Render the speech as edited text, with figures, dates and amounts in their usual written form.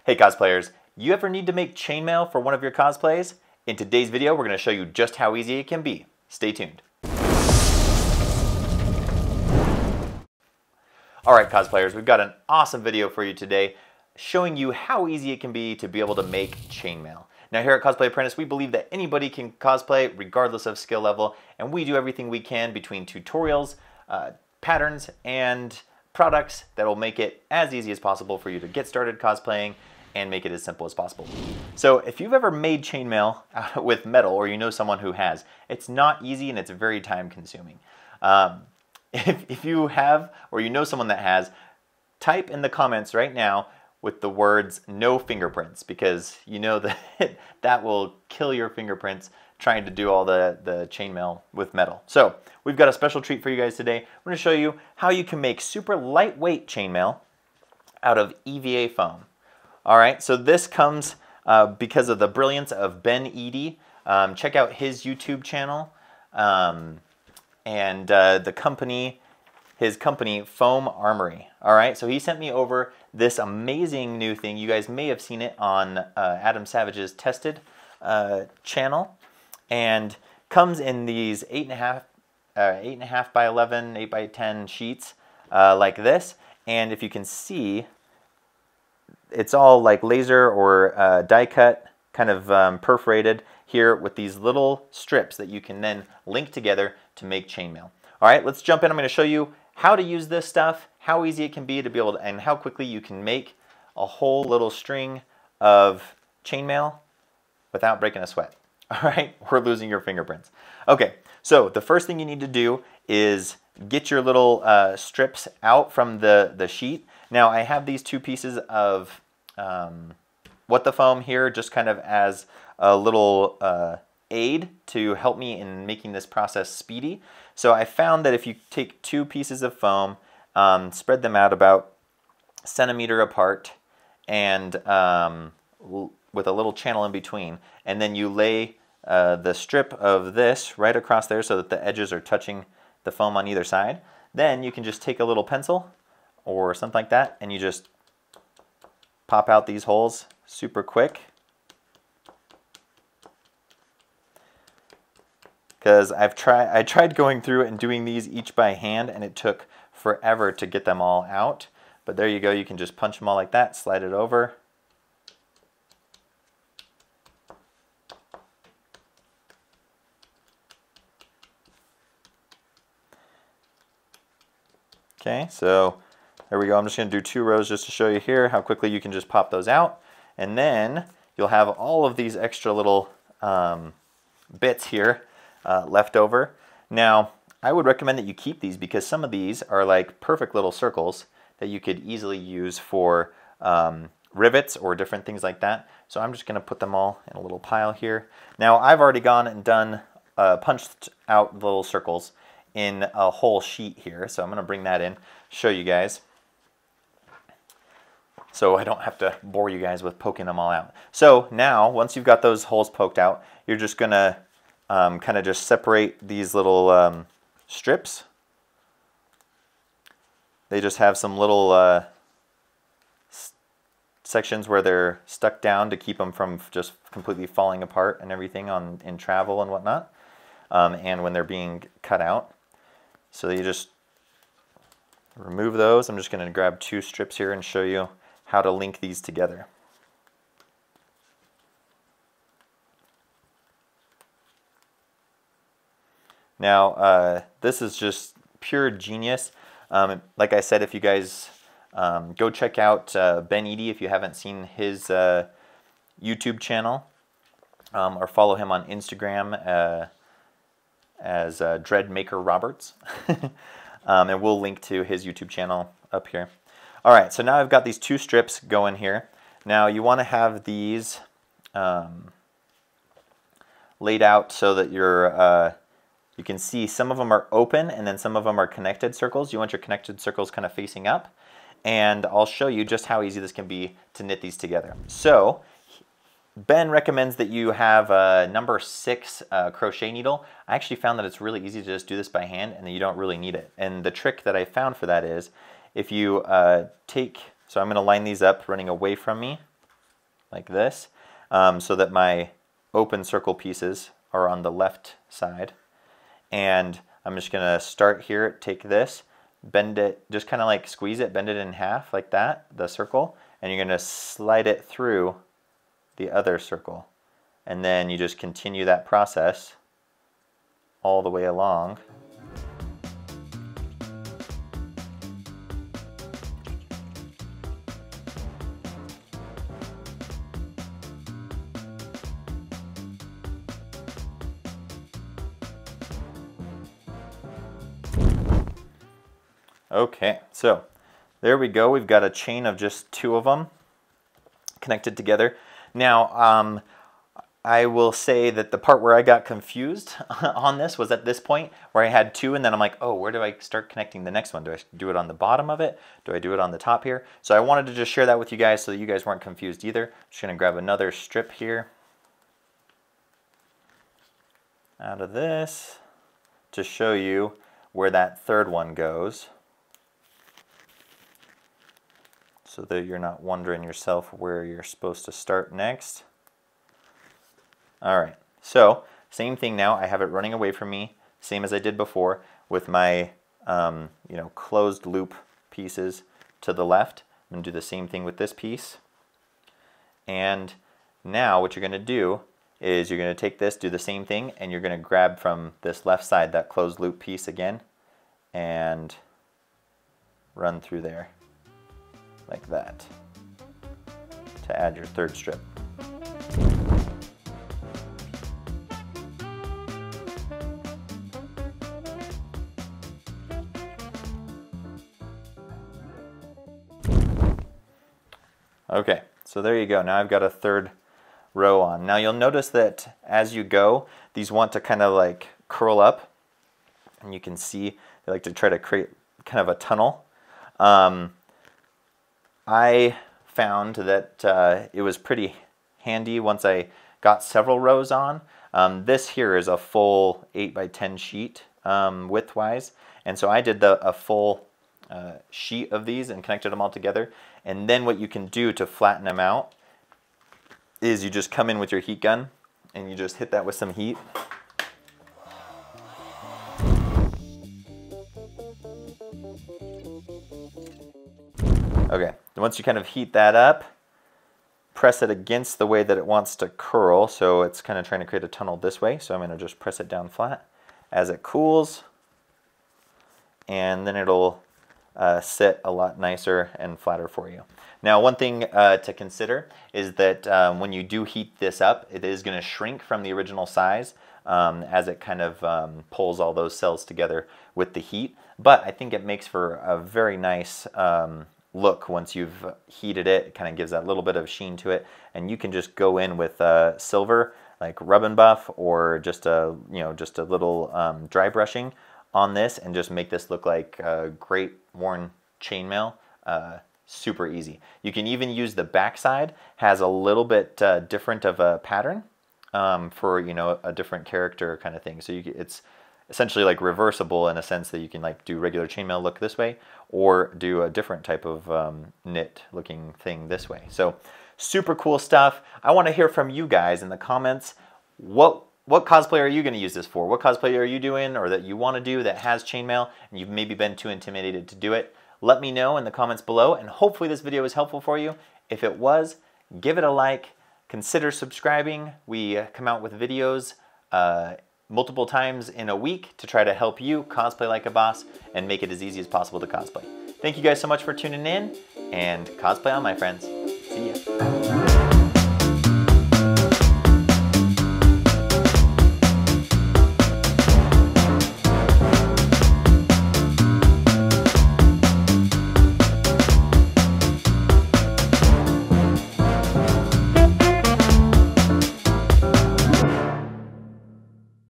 Hey cosplayers, you ever need to make chainmail for one of your cosplays? In today's video, we're going to show you just how easy it can be. Stay tuned. Alright cosplayers, we've got an awesome video for you today showing you how easy it can be to be able to make chainmail. Now here at Cosplay Apprentice, we believe that anybody can cosplay regardless of skill level, and we do everything we can between tutorials, patterns, and products that will make it as easy as possible for you to get started cosplaying and make it as simple as possible. So if you've ever made chainmail with metal, or you know someone who has, it's not easy and it's very time consuming. If you have, or you know someone that has, type in the comments right now with the words "no fingerprints," because you know that that will kill your fingerprints trying to do all the chainmail with metal. So we've got a special treat for you guys today. We're going to show you how you can make super lightweight chainmail out of EVA foam. All right, so this comes because of the brilliance of Ben Eady. Check out his YouTube channel and his company Foam Armory. All right, so he sent me over this amazing new thing. You guys may have seen it on Adam Savage's Tested channel, and comes in these 8.5 by 11, 8 by 10 sheets like this. And if you can see, it's all like laser or die cut, kind of perforated here with these little strips that you can then link together to make chainmail. All right, let's jump in. I'm going to show you how to use this stuff, how easy it can be to be able to, and how quickly you can make a whole little string of chainmail without breaking a sweat. All right, we're losing your fingerprints. Okay, so the first thing you need to do is get your little strips out from the sheet. Now I have these two pieces of What the Foam here just kind of as a little aid to help me in making this process speedy. So I found that if you take two pieces of foam, spread them out about a centimeter apart, and with a little channel in between, and then you lay the strip of this right across there so that the edges are touching the foam on either side. Then you can just take a little pencil or something like that, and you just pop out these holes super quick. Because I tried going through and doing these each by hand, and it took forever to get them all out. But there you go, you can just punch them all like that, slide it over. Okay, so there we go. I'm just going to do 2 rows just to show you here how quickly you can just pop those out. And then you'll have all of these extra little bits here left over. Now, I would recommend that you keep these because some of these are like perfect little circles that you could easily use for rivets or different things like that. So I'm just going to put them all in a little pile here. Now, I've already gone and done punched out little circles in a whole sheet here. So I'm going to bring that in, show you guys, so I don't have to bore you guys with poking them all out. So now, once you've got those holes poked out, you're just going to kind of just separate these little strips. They just have some little sections where they're stuck down to keep them from just completely falling apart and everything in travel and whatnot, and when they're being cut out. So you just remove those. I'm just going to grab 2 strips here and show you how to link these together. Now, this is just pure genius. Like I said, if you guys go check out Ben Eady if you haven't seen his YouTube channel, or follow him on Instagram as Dreadmaker Roberts. And we'll link to his YouTube channel up here. All right, so now I've got these 2 strips going here. Now you want to have these laid out so that you can see some of them are open and then some of them are connected circles. You want your connected circles kind of facing up. And I'll show you just how easy this can be to knit these together. So Ben recommends that you have a number 6 crochet needle. I actually found that it's really easy to just do this by hand and that you don't really need it. And the trick that I found for that is if you so I'm going to line these up running away from me. like this, so that my open circle pieces are on the left side. And I'm just gonna start here, take this, bend it, just kind of like squeeze it, bend it in half like that, the circle, and you're gonna slide it through the other circle. And then you just continue that process all the way along. Okay, so there we go. We've got a chain of just 2 of them connected together. Now, I will say that the part where I got confused on this was at this point where I had 2, and then I'm like, oh, where do I start connecting the next one? Do I do it on the bottom of it? Do I do it on the top here? So I wanted to just share that with you guys so that you guys weren't confused either. I'm just gonna grab another strip here out of this to show you where that third one goes, so that you're not wondering yourself where you're supposed to start next. All right, so same thing now. I have it running away from me, same as I did before with my closed loop pieces to the left. I'm going to do the same thing with this piece. And now what you're going to do is you're going to take this, do the same thing, and you're going to grab from this left side that closed loop piece again and run through there like that to add your third strip. Okay, so there you go. Now I've got a third row on. Now you'll notice that as you go, these want to kind of like curl up, and you can see they like to try to create kind of a tunnel. I found that it was pretty handy once I got several rows on. This here is a full 8x10 sheet width-wise, and so I did a full sheet of these and connected them all together. And then what you can do to flatten them out is you just come in with your heat gun and you just hit that with some heat. Okay, once you kind of heat that up, press it against the way that it wants to curl, so it's kind of trying to create a tunnel this way, so I'm going to just press it down flat as it cools, and then it'll sit a lot nicer and flatter for you. Now, one thing to consider is that when you do heat this up, it is going to shrink from the original size as it kind of pulls all those cells together with the heat, but I think it makes for a very nice look once you've heated it. It kind of gives that little bit of sheen to it, and you can just go in with silver, like rub and buff, or just a little dry brushing on this, and just make this look like a great worn chainmail. Super easy. You can even use the backside, has a little bit different of a pattern for a different character kind of thing. So it's essentially like reversible in a sense that you can like do regular chainmail look this way, or do a different type of knit looking thing this way. So super cool stuff. I want to hear from you guys in the comments. What cosplay are you going to use this for? What cosplay are you doing, or that you want to do, that has chainmail and you've maybe been too intimidated to do it? Let me know in the comments below, and hopefully this video was helpful for you. If it was, give it a like, consider subscribing. We come out with videos multiple times in a week to try to help you cosplay like a boss and make it as easy as possible to cosplay. Thank you guys so much for tuning in, and cosplay on, my friends. See ya.